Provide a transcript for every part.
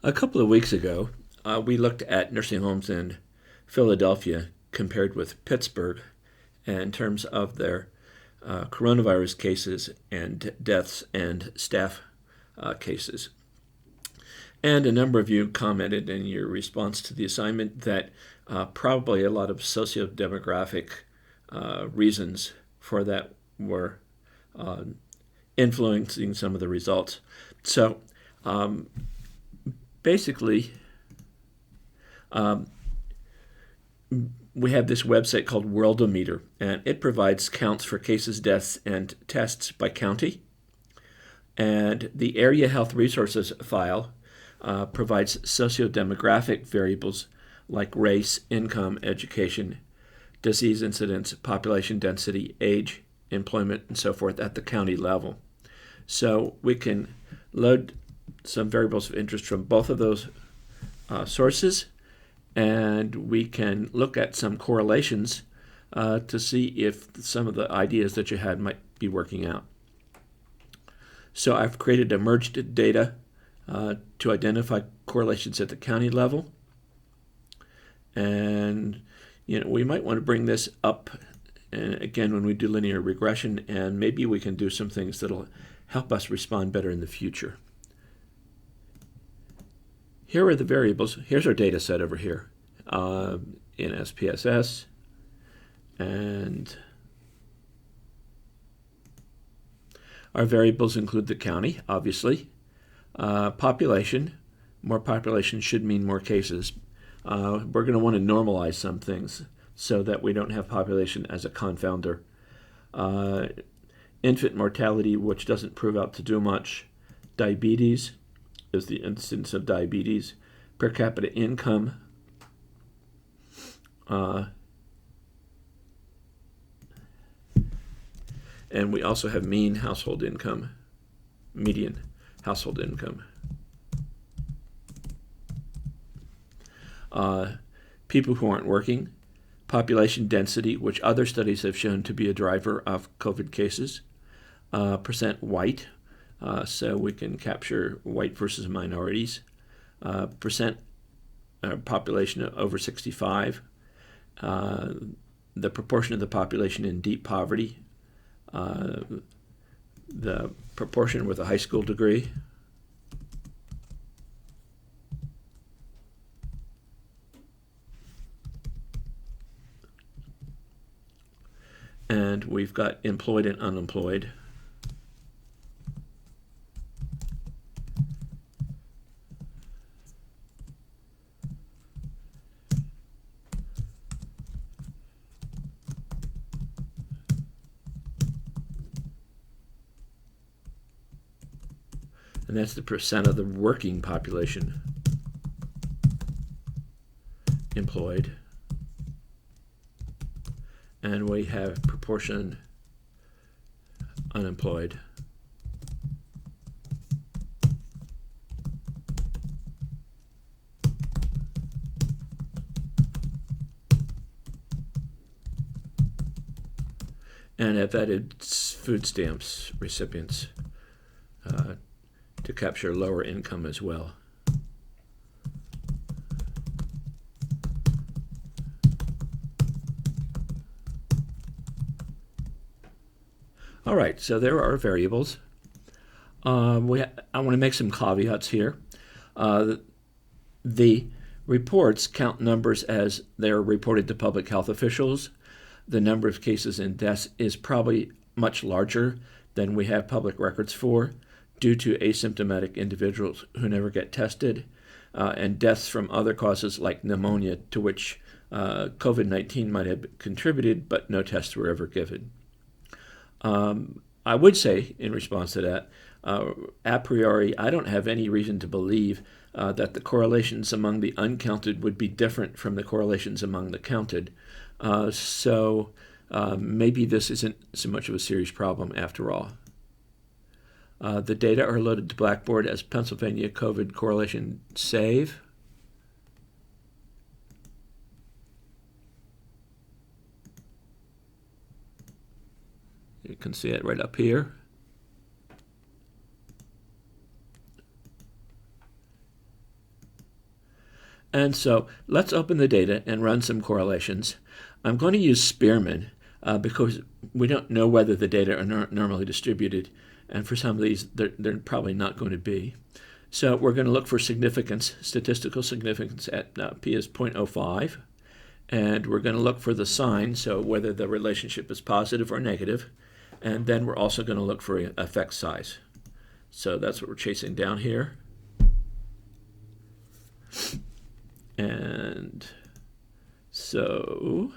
A couple of weeks ago, we looked at nursing homes in Philadelphia compared with Pittsburgh in terms of their coronavirus cases and deaths and staff cases. And a number of you commented in your response to the assignment that probably a lot of socio-demographic reasons for that were influencing some of the results. So basically, we have this website called Worldometer, and it provides counts for cases, deaths, and tests by county. And the Area Health Resources file provides socio-demographic variables like race, income, education, disease incidence, population density, age, employment, and so forth at the county level. So we can load some variables of interest from both of those sources, and we can look at some correlations to see if some of the ideas that you had might be working out. So I've created a merged data to identify correlations at the county level. And we might want to bring this up again when we do linear regression, and maybe we can do some things that'll help us respond better in the future. Here are the variables. Here's our data set over here in SPSS. And our variables include the county, obviously. Population. More population should mean more cases. We're going to want to normalize some things so that we don't have population as a confounder. Infant mortality, which doesn't prove out to do much. Diabetes is the incidence of diabetes. Per capita income. And we also have mean household income, median household income. People who aren't working, population density, which other studies have shown to be a driver of COVID cases, percent white, so we can capture white versus minorities, percent population over 65, the proportion of the population in deep poverty, the proportion with a high school degree, and we've got employed and unemployed. And that's the percent of the working population employed. And we have proportion unemployed. And I've added food stamps recipients to capture lower income as well. All right, so there are variables. I want to make some caveats here. The reports count numbers as they're reported to public health officials. The number of cases and deaths is probably much larger than we have public records for due to asymptomatic individuals who never get tested and deaths from other causes like pneumonia to which COVID-19 might have contributed, but no tests were ever given. I would say, in response to that, a priori, I don't have any reason to believe that the correlations among the uncounted would be different from the correlations among the counted. So maybe this isn't so much of a serious problem after all. The data are loaded to Blackboard as Pennsylvania COVID correlation save. You can see it right up here. And so let's open the data and run some correlations. I'm going to use Spearman because we don't know whether the data are normally distributed. And for some of these, they're probably not going to be. So we're going to look for significance, statistical significance at p is 0.05. And we're going to look for the sign, so whether the relationship is positive or negative. And then we're also going to look for effect size. So that's what we're chasing down here. And so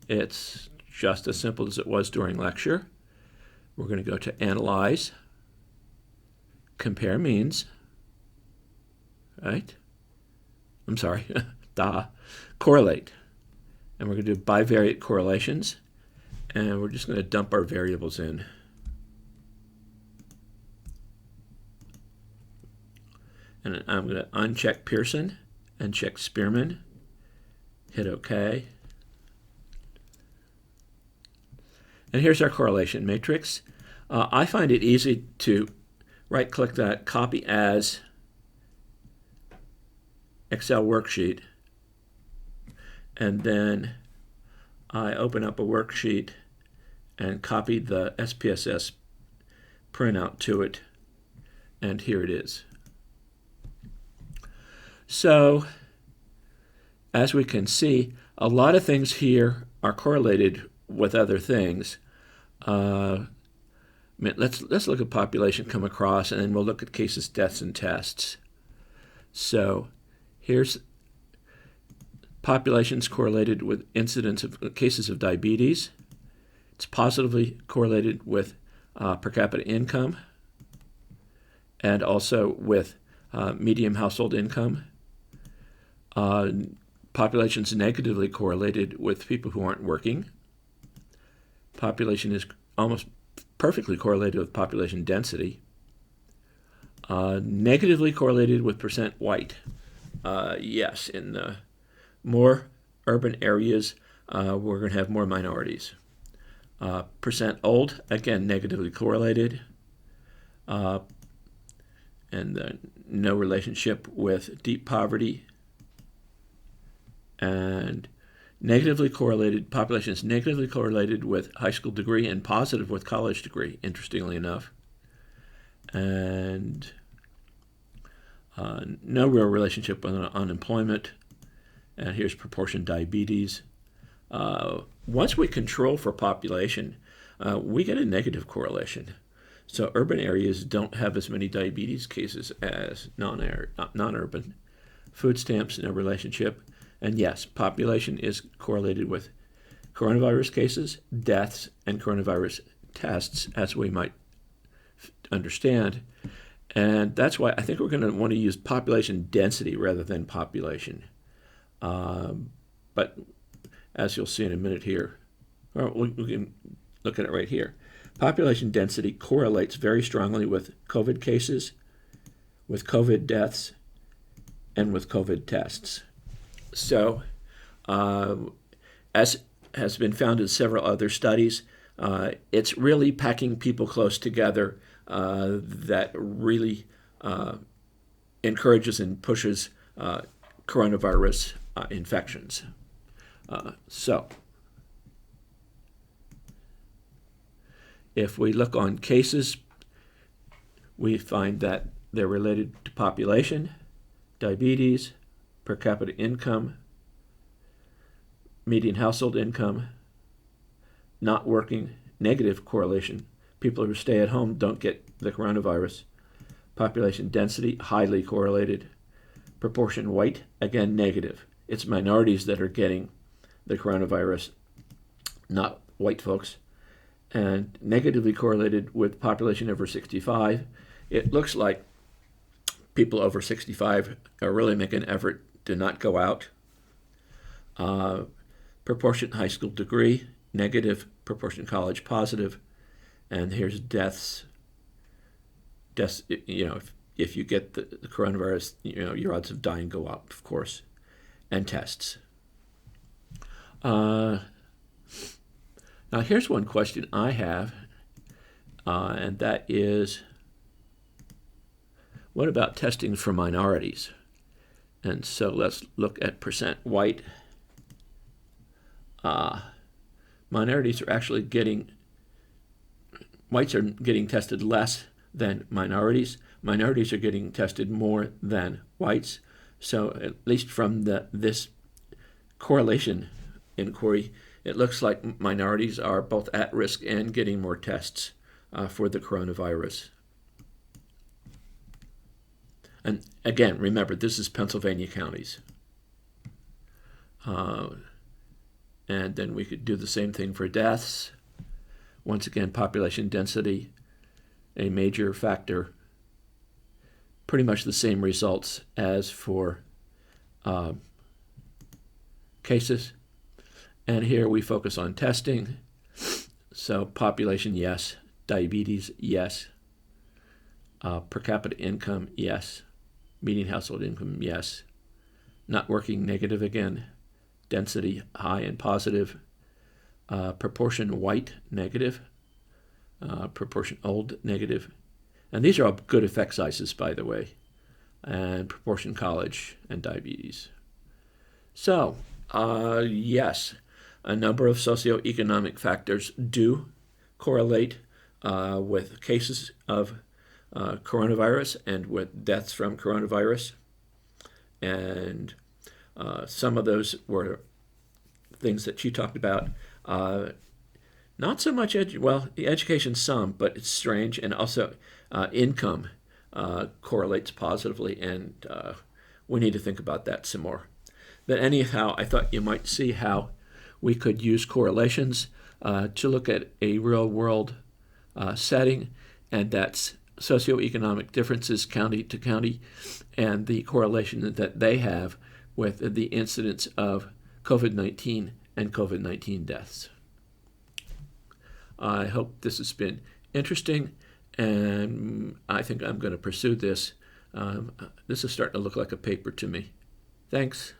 it's just as simple as it was during lecture. We're going to go to Analyze, Compare Means, right? I'm sorry, Correlate. And we're going to do bivariate correlations. And we're just going to dump our variables in. And I'm going to uncheck Pearson and check Spearman. Hit OK. And here's our correlation matrix. I find it easy to right-click that, copy as Excel worksheet, and then I open up a worksheet and copy the SPSS printout to it, and here it is. So, as we can see, a lot of things here are correlated with other things. Let's look at population come across, and then we'll look at cases, deaths, and tests. So here's populations correlated with incidence of cases of diabetes. It's positively correlated with per capita income and also with median household income. Population's negatively correlated with people who aren't working. Population is almost perfectly correlated with population density. Negatively correlated with percent white. Yes, in the more urban areas, we're going to have more minorities. Percent old, again, negatively correlated. And no relationship with deep poverty. And negatively correlated, population is negatively correlated with high school degree and positive with college degree, interestingly enough. And no real relationship with unemployment. And here's proportion diabetes. Once we control for population, we get a negative correlation. So urban areas don't have as many diabetes cases as non-urban. Food stamps, no relationship. And yes, population is correlated with coronavirus cases, deaths, and coronavirus tests, as we might understand. And that's why I think we're going to want to use population density rather than population. But as you'll see in a minute here, or we can look at it right here. Population density correlates very strongly with COVID cases, with COVID deaths, and with COVID tests. So, as has been found in several other studies, it's really packing people close together that really encourages and pushes coronavirus infections. So, if we look on cases, we find that they're related to population, diabetes, per capita income, median household income, not working, negative correlation. People who stay at home don't get the coronavirus. Population density, highly correlated. Proportion white, again, negative. It's minorities that are getting the coronavirus, not white folks. And negatively correlated with population over 65. It looks like people over 65 are really making an effort to not go out. Proportion high school degree, negative. Proportion college, positive. And here's deaths. Deaths, if you get the coronavirus, your odds of dying go up, of course. And tests. Now here's one question I have, and that is, What about testing for minorities? And so let's look at percent white. Minorities are actually whites are getting tested less than minorities. Minorities are getting tested more than whites. So at least from this correlation inquiry, it looks like minorities are both at risk and getting more tests for the coronavirus. And again, remember, this is Pennsylvania counties. And then we could do the same thing for deaths. Once again, population density, a major factor. Pretty much the same results as for cases. And here we focus on testing. So population, yes. Diabetes, yes. Per capita income, yes. Median household income, yes. Not working, negative again. Density, high and positive. Proportion white, negative. Proportion old, negative. And these are all good effect sizes, by the way. And proportion college and diabetes. So, yes, a number of socioeconomic factors do correlate with cases of coronavirus and with deaths from coronavirus. And some of those were things that you talked about. Not so much, education some, but it's strange. And also income correlates positively, and we need to think about that some more. But anyhow, I thought you might see how we could use correlations to look at a real-world setting, and that's socioeconomic differences county to county and the correlation that they have with the incidence of COVID-19 and COVID-19 deaths. I hope this has been interesting, and I think I'm going to pursue this. This is starting to look like a paper to me. Thanks.